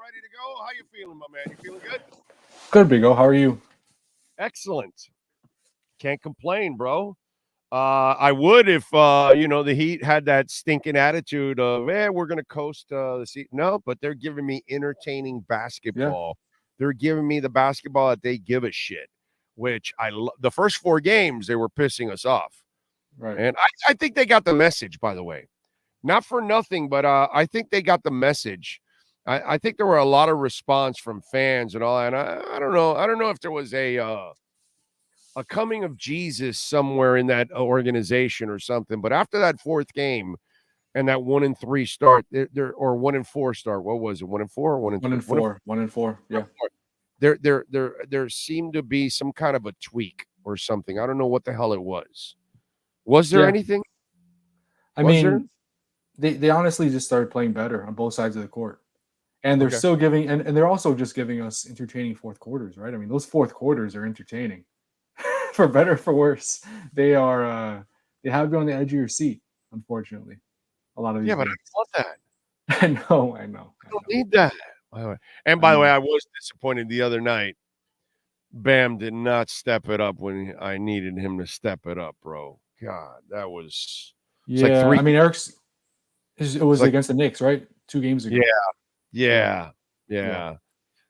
ready to go? How you feeling, my man? You feeling good? Good, Big O. How are you? Excellent. Can't complain, bro. I would if the Heat had that stinking attitude of, we're gonna coast the season. No, but they're giving me entertaining basketball. They're giving me the basketball that they give a shit. Which the first 4 games they were pissing us off, Right. and I think they got the message. By the way, not for nothing, but I think they got the message. I think there were a lot of response from fans and all that. And I don't know. I don't know if there was a coming of Jesus somewhere in that organization or something. But after that 4th game and that 1-3 start, or 1-4 start, what was it? 1-4 or 1-3? 1-4. 1-4. Yeah. There seemed to be some kind of a tweak or something. I don't know what the hell it was. Was there anything? I mean, they honestly just started playing better on both sides of the court. And they're still giving, and they're also just giving us entertaining fourth quarters, right? I mean, those fourth quarters are entertaining. For better or for worse, they are. They have you on the edge of your seat, unfortunately. A lot of these. Yeah, but I want that. I know. I don't need that. And by the way, I was disappointed the other night. Bam did not step it up when I needed him to step it up, bro. God, that was. Yeah, like I mean, Eric's. It was against the Knicks, right? 2 games ago. Yeah.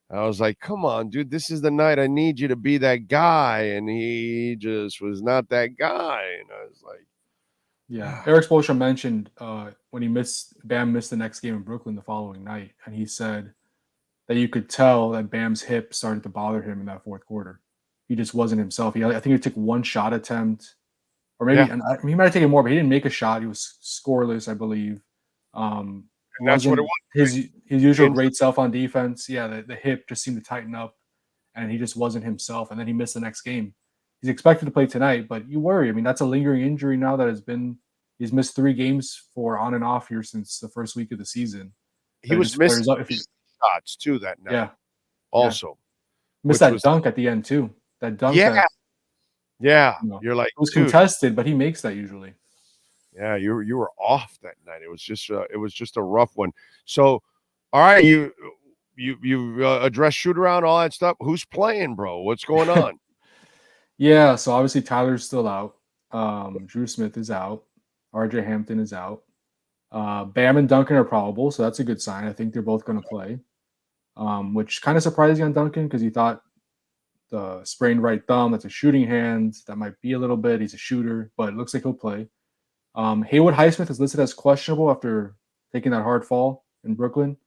I was like, come on, dude, this is the night I need you to be that guy. And he just was not that guy. And I was like, Eric Spoelstra mentioned when Bam missed the next game in Brooklyn the following night. And he said that you could tell that Bam's hip started to bother him in that fourth quarter. He just wasn't himself. I think he took 1 shot attempt, or maybe he might have taken more, but he didn't make a shot. He was scoreless, I believe. And that's what it was. His usual great self on defense. Yeah, the hip just seemed to tighten up, and he just wasn't himself. And then he missed the next game. He's expected to play tonight, but you worry. I mean, that's a lingering injury now that he's missed 3 games for on and off here since the first week of the season. He was missing shots too that night. Yeah. Also. Missed that dunk at the end too. That dunk. Yeah. You're like, it was contested, but he makes that usually. Yeah, you were off that night. It was just a rough one. So, all right, you addressed shoot around, all that stuff. Who's playing, bro? What's going on? Yeah, so obviously Tyler's still out. Drew Smith is out. RJ Hampton is out. Bam and Duncan are probable, so that's a good sign. I think they're both going to play. Which kind of surprising on Duncan because he thought the sprained right thumb, that's a shooting hand. That might be a little bit. He's a shooter, but it looks like he'll play. Haywood Highsmith is listed as questionable after taking that hard fall in Brooklyn.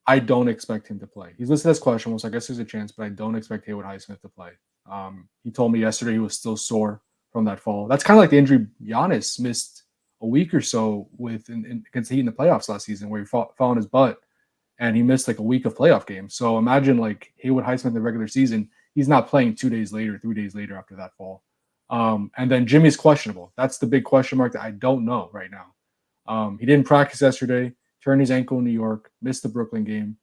I don't expect him to play. He's listed as questionable, so I guess there's a chance, but I don't expect Haywood Highsmith to play. He told me yesterday he was still sore from that fall. That's kind of like the injury Giannis missed a week or so against the Heat in the playoffs last season, where he fell on his butt and he missed like a week of playoff games. So imagine like Haywood Highsmith in the regular season, he's not playing 2 days later, 3 days later after that fall. And then Jimmy's questionable. That's the big question mark that I don't know right now. He didn't practice yesterday, turned his ankle in New York, missed the Brooklyn game.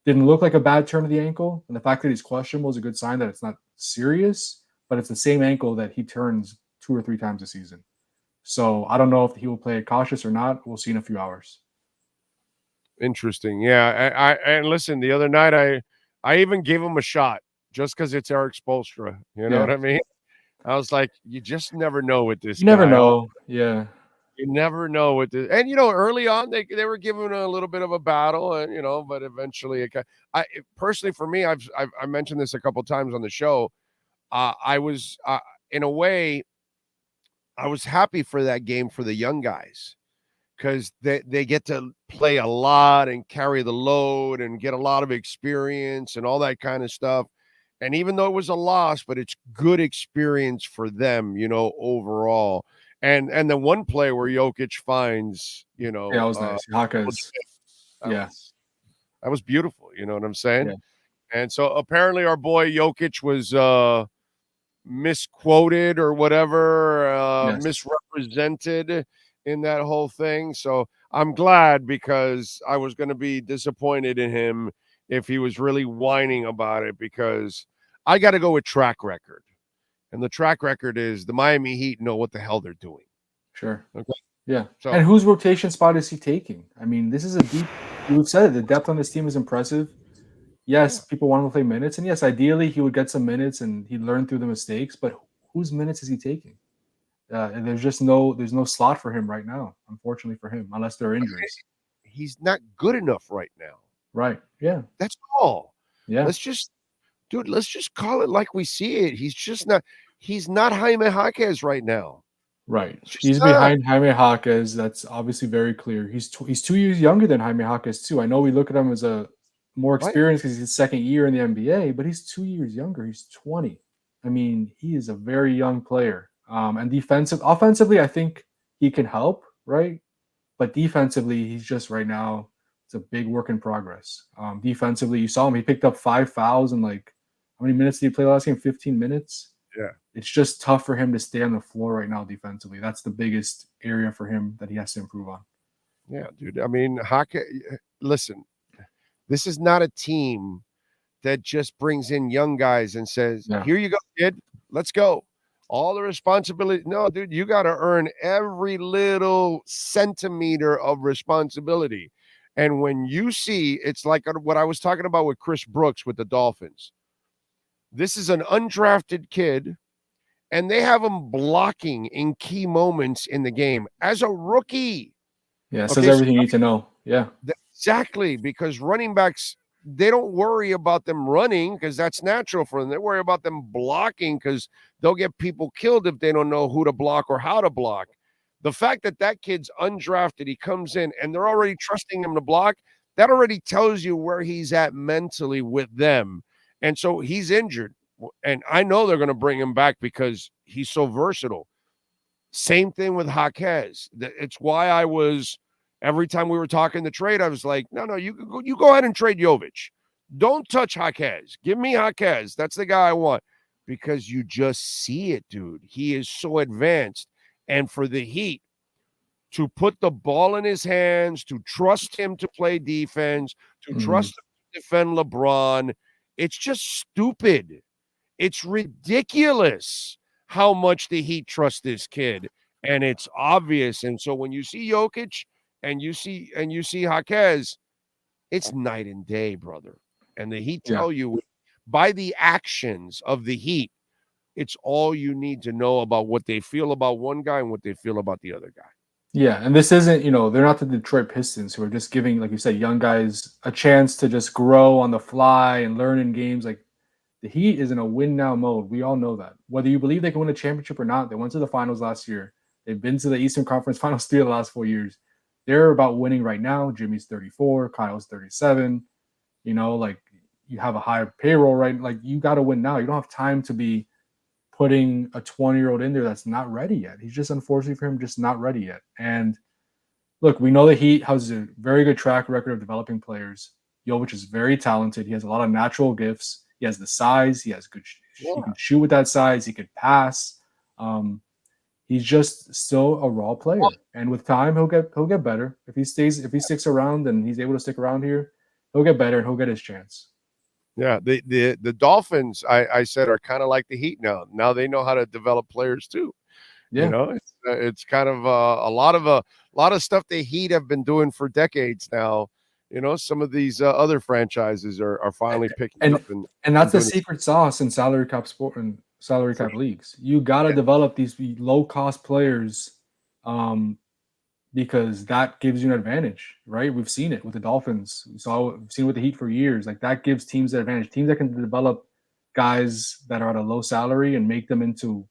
Didn't look like a bad turn of the ankle. And the fact that he's questionable is a good sign that it's not serious, but it's the same ankle that he turns 2 or 3 times a season. So I don't know if he will play it cautious or not. We'll see in a few hours. Interesting. Yeah. And listen, the other night I even gave him a shot just because it's Eric Spoelstra. You know what I mean? I was like, you just never know with this guy. You never know. Yeah. You never know with this. And, early on, they were giving a little bit of a battle, and, but eventually, personally, for me, I mentioned this a couple of times on the show. I was, in a way, I was happy for that game for the young guys because they get to play a lot and carry the load and get a lot of experience and all that kind of stuff. And even though it was a loss, but it's good experience for them, overall. And the one play where Jokic finds, that was nice. Haka's, that was beautiful. You know what I'm saying? Yeah. And so apparently our boy Jokic was misquoted or whatever, misrepresented in that whole thing. So I'm glad because I was going to be disappointed in him if he was really whining about it, because I got to go with track record. And the track record is the Miami Heat know what the hell they're doing. Sure. Okay. Yeah. So, and whose rotation spot is he taking? I mean, this is a deep – we've said it. The depth on this team is impressive. Yes, Yeah. people want him to play minutes, and yes, ideally he would get some minutes and he'd learn through the mistakes. But whose minutes is he taking? And there's no slot for him right now, unfortunately for him, unless there are injuries. He's not good enough right now. Right? Yeah. That's all. Yeah. Let's just, dude, let's just call it like we see it. He's not Jaime Jaquez right now. Right. He's just He's not. behind Jaime Jaquez. That's obviously very clear. He's 2 years younger than Jaime Jaquez too. I know we look at him as a more Right? experienced because he's his second year in the NBA, but he's 2 years younger. He's 20. I mean, he is a very young player. And offensively, I think he can help, right? But defensively, he's just right now, it's a big work in progress. Defensively, you saw him. He picked up 5 fouls in like, how many minutes did he play last game? 15 minutes. Yeah. It's just tough for him to stay on the floor right now defensively. That's the biggest area for him that he has to improve on. Yeah, dude. I mean, listen, this is not a team that just brings in young guys and says, Yeah. "Here you go, kid. Let's go." All the responsibility. No, dude, you got to earn every little centimeter of responsibility. And when you see, it's like what I was talking about with Chris Brooks with the Dolphins. This is an undrafted kid, and they have him blocking in key moments in the game as a rookie. Yeah, it says Okay, so everything you need to know. Yeah. exactly, because running backs, they don't worry about them running because that's natural for them. They worry about them blocking because they'll get people killed if they don't know who to block or how to block. The fact that that kid's undrafted, he comes in and they're already trusting him to block, that already tells you where he's at mentally with them. And so he's injured. And I know they're going to bring him back because he's so versatile. Same thing with Jaquez. It's why I was every time we were talking the trade, I was like, no, you go ahead and trade Jovic. Don't touch Jaquez. Give me Jaquez. That's the guy I want because you just see it, dude. He is so advanced. And for the Heat to put the ball in his hands, to trust him to play defense, to Mhm. trust him to defend LeBron, it's just stupid. It's ridiculous how much the Heat trust this kid, and it's obvious. And so when you see Jokic and you see Jaquez, it's night and day, brother. And the Heat Yeah. tell you by the actions of the Heat, it's all you need to know about what they feel about one guy and what they feel about the other guy. Yeah, and this isn't, they're not the Detroit Pistons who are just giving, like you said, young guys a chance to just grow on the fly and learn in games. Like the Heat is in a win now mode. We all know that. Whether you believe they can win a championship or not, they went to the finals last year. They've been to the Eastern Conference Finals 3 of the last 4 years. They're about winning right now. Jimmy's 34, Kyle's 37. Like you have a higher payroll, right? Like you got to win now. You don't have time to be putting a 20-year-old in there that's not ready yet. He's just, unfortunately for him, just not ready yet. And look, we know that he has a very good track record of developing players. Jovic is very talented. He has a lot of natural gifts. He has the size. He has good. He Yeah. can shoot with that size. He could pass. Um, he's just still a raw player, and with time, he'll get better. If he sticks around and he's able to stick around here, he'll get better and he'll get his chance. Yeah, the Dolphins, I said, are kind of like the Heat now. Now they know how to develop players too. You Yeah, know, it's kind of a lot of stuff the Heat have been doing for decades now. You know, some of these other franchises are finally picking and up and and that's the doing it secret sauce in salary cap sport and salary for cap leagues. You got to sure. develop these low cost players, um, because that gives you an advantage, right? We've seen it with the Dolphins. We've seen it with the Heat for years. Like that gives teams an advantage. Teams that can develop guys that are at a low salary and make them into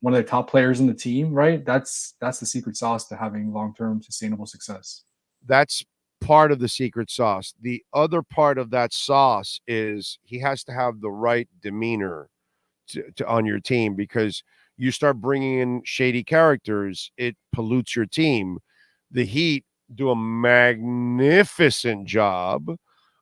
one of the top players in the team, right? That's the secret sauce to having long term sustainable success. That's part of the secret sauce. The other part of that sauce is he has to have the right demeanor to on your team because you start bringing in shady characters, it pollutes your team. The Heat do a magnificent job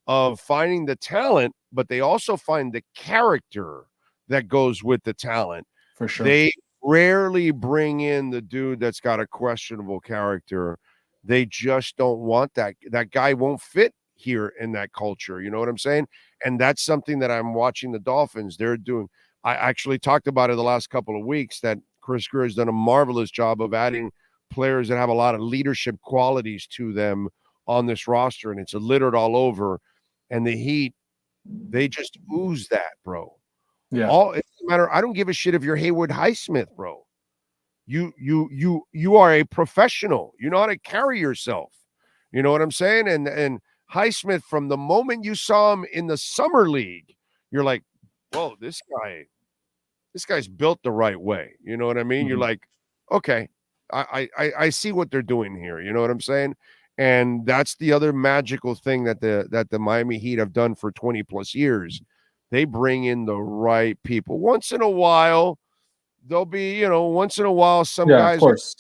of finding the talent, but they also find the character that goes with the talent. For sure. They rarely bring in the dude that's got a questionable character. They just don't want that. That guy won't fit here in that culture. You know what I'm saying? And that's something that I'm watching the Dolphins. They're doing. I actually talked about it the last couple of weeks that Chris Greer has done a marvelous job of adding players that have a lot of leadership qualities to them on this roster, and it's littered all over. and the Heat, they just ooze that, bro. Yeah. It doesn't matter. I don't give a shit if you're Haywood Highsmith, bro. You are a professional. You know how to carry yourself. You know what I'm saying? And Highsmith, from the moment you saw him in the summer league, you're like, whoa, this guy's built the right way. You know what I mean? You're like, okay, I see what they're doing here. You know what I'm saying? And that's the other magical thing that the Miami Heat have done for 20 plus years. They bring in the right people. Once in a while, there'll be, once in a while, some Yeah, of guys course.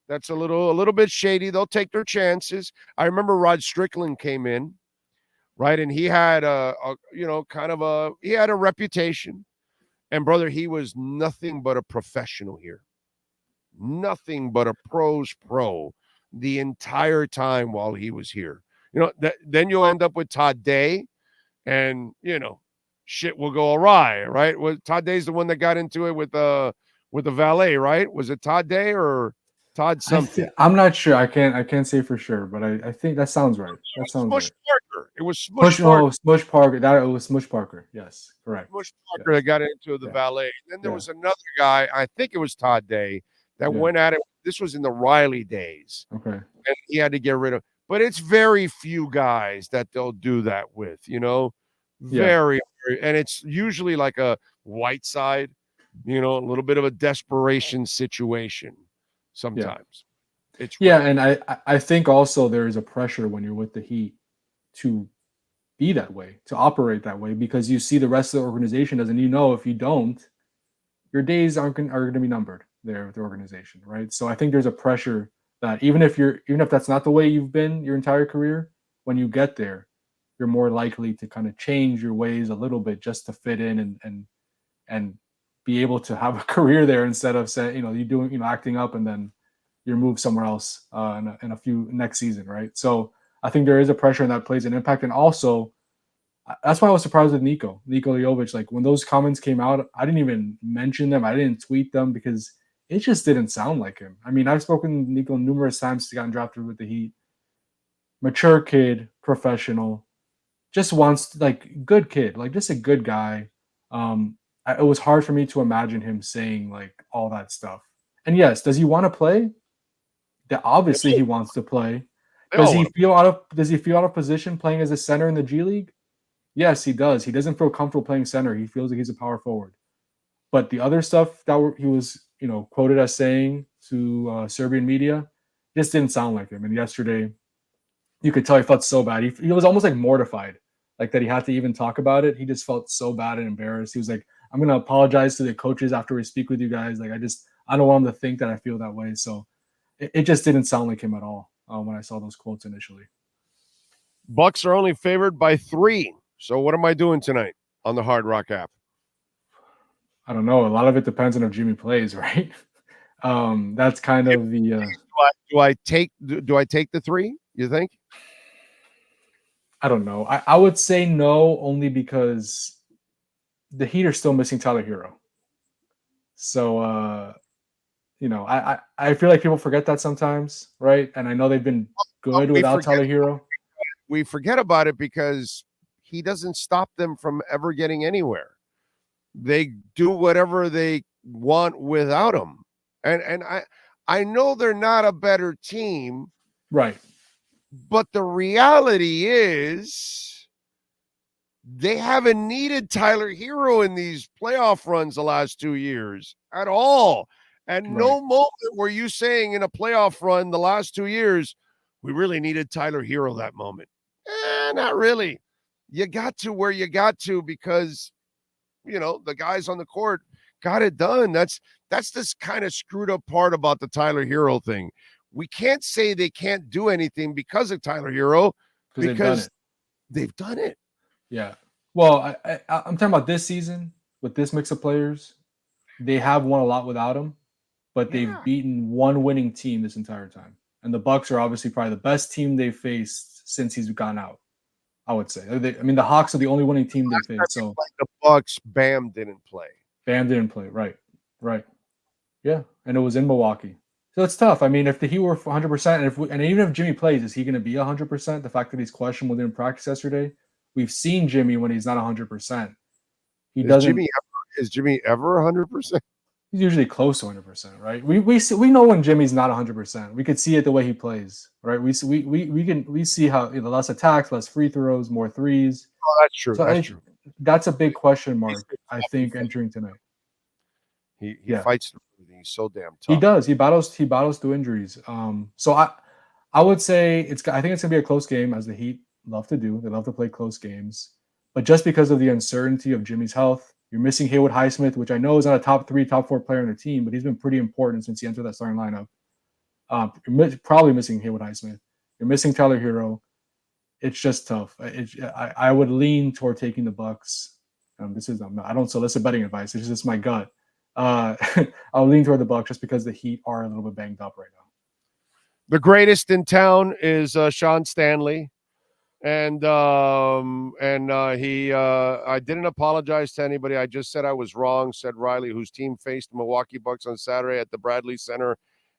that's a little bit shady. They'll take their chances. I remember Rod Strickland came in, right, and he had he had a reputation. And brother, he was nothing but a professional here. Nothing but a pro's pro the entire time while he was here. Then you'll end up with Todd Day, and shit will go awry, right? Todd Day's the one that got into it with the valet, right? Was it Todd Day or Todd something? I'm not sure. I can't say for sure, but I think that sounds right. That sounds Smush right. Parker. It was Smush Parker. Smush Parker. It was Smush Parker. Yes, correct. Smush Parker that got into the valet. And then there was another guy, I think it was Todd Day, that went at it. This was in the Riley days. Okay. And he had to get rid of. But it's very few guys that they'll do that with, very, and it's usually like a white side, a little bit of a desperation situation sometimes. It's rare. And I think also there is a pressure when you're with the Heat to be that way, to operate that way, because you see the rest of the organization does, and if you don't, your days are going to be numbered there with the organization, right? So I think there's a pressure that even if that's not the way you've been your entire career, when you get there, you're more likely to kind of change your ways a little bit just to fit in and be able to have a career there, instead of saying, you doing, acting up and then you're moved somewhere else in a few next season, right? So I think there is a pressure, and that plays an impact. And also, that's why I was surprised with Nikola Jovic. Like, when those comments came out, I didn't even mention them. I didn't tweet them because it just didn't sound like him. I mean, I've spoken to Nikola numerous times. He's gotten drafted with the Heat. Mature kid, professional, just wants, good kid, just a good guy. It was hard for me to imagine him saying all that stuff. And yes, does he want to play? That obviously he wants to play. Does he feel out of position playing as a center in the G League? Yes, he does. He doesn't feel comfortable playing center. He feels like he's a power forward. But the other stuff that he was, quoted as saying to Serbian media, just didn't sound like him. And yesterday, you could tell he felt so bad. He was almost mortified, that he had to even talk about it. He just felt so bad and embarrassed. He was like, "I'm going to apologize to the coaches after we speak with you guys. I don't want them to think that I feel that way." So it just didn't sound like him at all when I saw those quotes initially. Bucks are only favored by 3. So what am I doing tonight on the Hard Rock app? I don't know. A lot of it depends on if Jimmy plays, right? That's kind of the. Do I take the 3? You think? I don't know. I would say no, only because the Heat are still missing Tyler Hero. So I feel like people forget that sometimes, right? And I know they've been good without Tyler Hero. We forget about it because he doesn't stop them from ever getting anywhere. They do whatever they want without him. And I know they're not a better team. Right. But the reality is they haven't needed Tyler Hero in these playoff runs the last 2 years at all. And no moment were you saying in a playoff run the last 2 years, we really needed Tyler Hero that moment. Not really. You got to where you got to because, the guys on the court got it done. That's this kind of screwed up part about the Tyler Hero thing. We can't say they can't do anything because of Tyler Hero because they've done it. Yeah. Well, I'm talking about this season with this mix of players. They have won a lot without him, but they've beaten one winning team this entire time. And the Bucks are obviously probably the best team they've faced since he's gone out, I would say. The Hawks are the only winning team they faced. So the Bucks, Bam didn't play. Right. Yeah, and it was in Milwaukee. So it's tough. I mean, if the Heat were 100%, and even if Jimmy plays, is he going to be 100%? The fact that he's questionable didn't practice yesterday, we've seen Jimmy when he's not 100%. He Is doesn't. Jimmy ever 100%? He's usually close to 100%, right? We know when Jimmy's not 100%. We could see it the way he plays, right? We see how less attacks, less free throws, more threes. Oh, that's true. So That's true. that's a big question mark, I think, entering tonight. He fights through everything. He's so damn tough. He does. He battles through injuries. So I would say I think it's gonna be a close game, as the Heat love to do. They love to play close games. But just because of the uncertainty of Jimmy's health, you're missing Haywood Highsmith, which I know is not a top 3, top 4 player on the team, but he's been pretty important since he entered that starting lineup. You're probably missing Haywood Highsmith. You're missing Tyler Hero. It's just tough. I would lean toward taking the Bucks. I don't solicit betting advice. It's just my gut. I'll lean toward the Bucks just because the Heat are a little bit banged up right now. The greatest in town is Sean Stanley. And he I didn't apologize to anybody. I just said I was wrong, said Riley, whose team faced the Milwaukee Bucks on Saturday at the Bradley Center.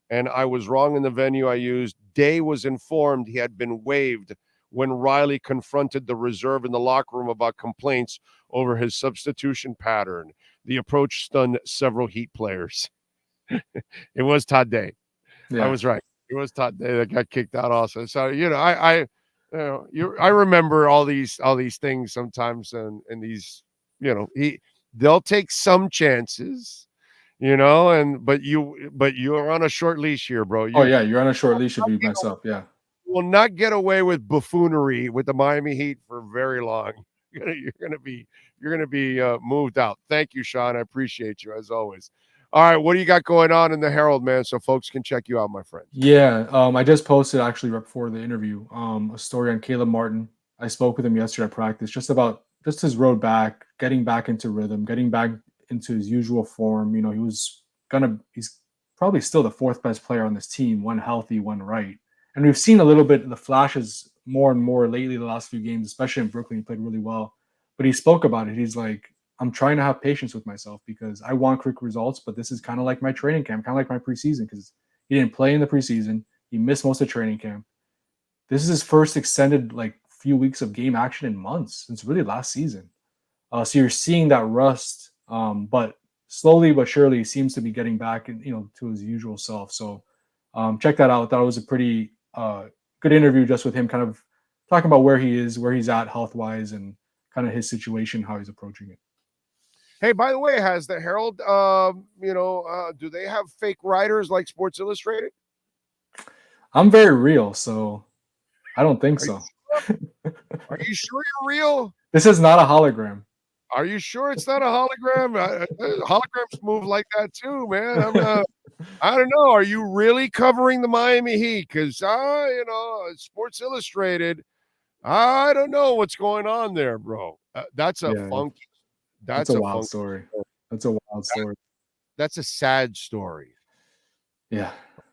And I was wrong in the venue I used. Day was informed he had been waived when Riley confronted the reserve in the locker room about complaints over his substitution pattern. The approach stunned several Heat players. It was Todd Day. Yeah. I was right. It was Todd Day that got kicked out also. So, I remember all these things sometimes, and these, they'll take some chances, but you're on a short leash here, bro. You're on a short leash if you mess up. Yeah. You will not get away with buffoonery with the Miami Heat for very long. You're gonna be moved out. Thank you, Sean. I appreciate you as always. All right, what do you got going on in the Herald, man, so folks can check you out, my friend? Yeah, I just posted actually right before the interview a story on Caleb Martin. I spoke with him yesterday at practice just about his road back, getting back into rhythm, getting back into his usual form. He's probably still the 4th best player on this team, one healthy, one right. And we've seen a little bit of the flashes more and more lately the last few games, especially in Brooklyn. He played really well. But he spoke about it. He's like, I'm trying to have patience with myself because I want quick results, but this is kind of like my training camp, kind of like my preseason, because he didn't play in the preseason. He missed most of training camp. This is his first extended few weeks of game action in months since really last season. So you're seeing that rust, but slowly but surely he seems to be getting back to his usual self. So check that out. I thought it was a pretty good interview just with him kind of talking about where he is, where he's at health-wise, and kind of his situation, how he's approaching it. Hey, by the way, has the Herald, do they have fake writers like Sports Illustrated? I'm very real, so I don't think so. Are you sure you're real? This is not a hologram. Are you sure it's not a hologram? Holograms move like that too, man. I don't know. Are you really covering the Miami Heat? Because, Sports Illustrated, I don't know what's going on there, bro. That's a funky. That's a wild story. That's a wild story. That's a sad story. Yeah.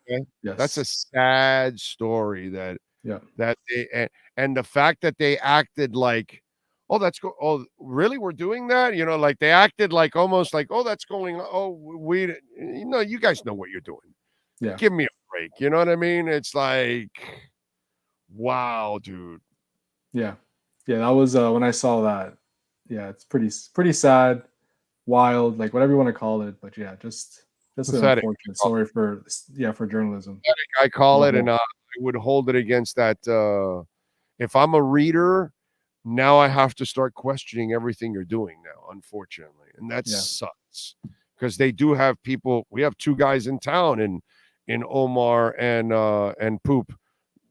Okay? Yes. That's a sad story that they and the fact that they acted like, oh, that's go. Oh, really? We're doing that? They acted like almost like, oh, that's going. Oh, you guys know what you're doing. Yeah. Give me a break. You know what I mean? It's like, wow, dude. Yeah. Yeah. That was when I saw that. Yeah, it's pretty sad, wild, whatever you want to call it. But yeah, just an unfortunate story for journalism. I call it, and I would hold it against that. If I'm a reader, now I have to start questioning everything you're doing now, unfortunately, and that sucks because they do have people. We have 2 guys in town in Omar and Poop.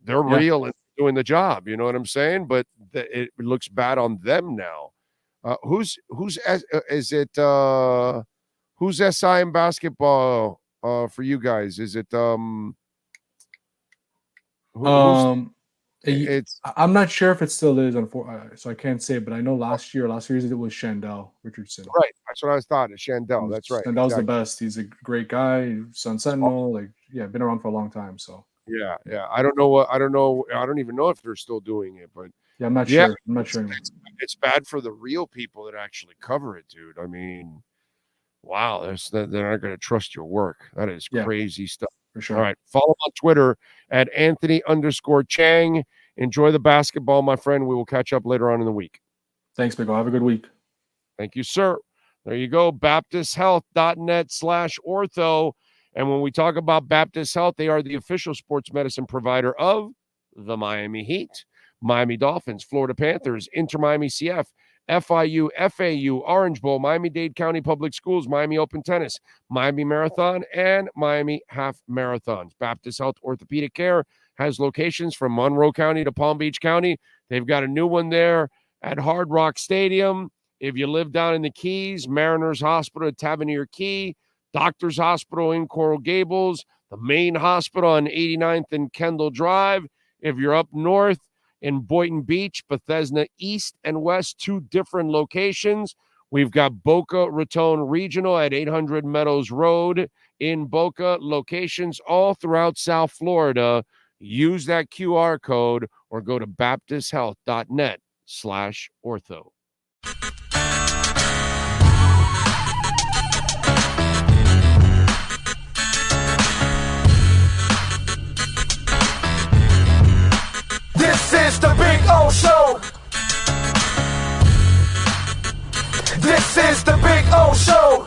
They're real and doing the job. You know what I'm saying? But it looks bad on them now. Who's SI in basketball for you guys? Is it it's I'm not sure if it still is so I can't say, but I know last year it was Shandell Richardson. Right, that's what I thought. It's Shandell. That's right. Shandell's the best. He's a great guy. Sun Sentinel, been around for a long time. So yeah. I don't know. I don't even know if they're still doing it, but. Yeah, I'm not sure. I'm not sure. It's bad for the real people that actually cover it, dude. I mean, wow, they're not going to trust your work. That is crazy stuff. For sure. All right, follow on Twitter at Anthony_Chiang. Enjoy the basketball, my friend. We will catch up later on in the week. Thanks, Big O. Have a good week. Thank you, sir. There you go, baptisthealth.net/ortho. And when we talk about Baptist Health, they are the official sports medicine provider of the Miami Heat, Miami Dolphins, Florida Panthers, InterMiamiCF, FIU, FAU, Orange Bowl, Miami-Dade County Public Schools, Miami Open Tennis, Miami Marathon, and Miami Half Marathons. Baptist Health Orthopedic Care has locations from Monroe County to Palm Beach County. They've got a new one there at Hard Rock Stadium. If you live down in the Keys, Mariners Hospital at Tavernier Key, Doctors Hospital in Coral Gables, the main hospital on 89th and Kendall Drive. If you're up north in Boynton Beach, Bethesda East and West, 2 different locations. We've got Boca Raton Regional at 800 Meadows Road in Boca, locations all throughout South Florida. Use that QR code or go to baptisthealth.net/ortho. This is the Big O Show. This is the Big O Show.